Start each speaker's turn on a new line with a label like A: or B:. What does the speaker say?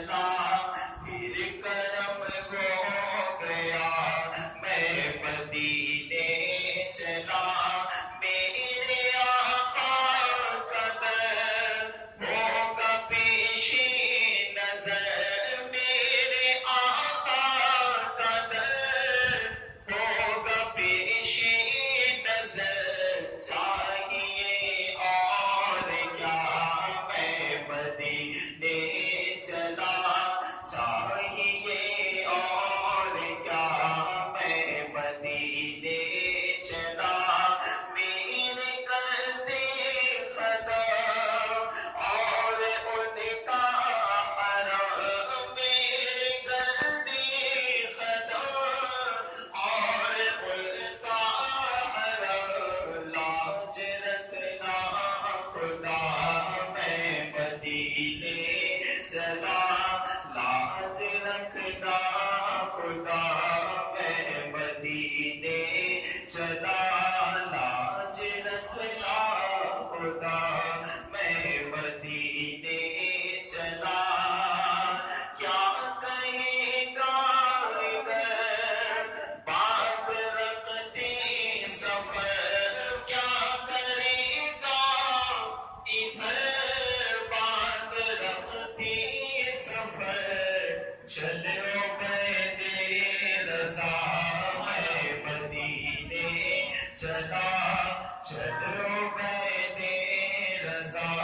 A: چلا پھر کرم ہو گیا میں مدینے چلا میرے آقا کا در ہوگا پیشی نظر میرے آقا کا در ہوگا پیشی نظر چاہیے اور کیا میں مدینے چلا چاہیے اور کیا میں مدینے چلا میرے گردے خدا اور ان کا حرم میرے گردے خدا اور ان کا حرم لاج رکھنا خدا میں مدینے چلا لاج رکھنا خدا میں مدینے چلا لاج رکھنا خدا میں مدینے چلا کیا کہے گا ادھر بات رکھتی سفر کیا کرے گا ادھر بات رکھتی سفر چلو عبید رضا میں مدینے چلا چلو عبید رضا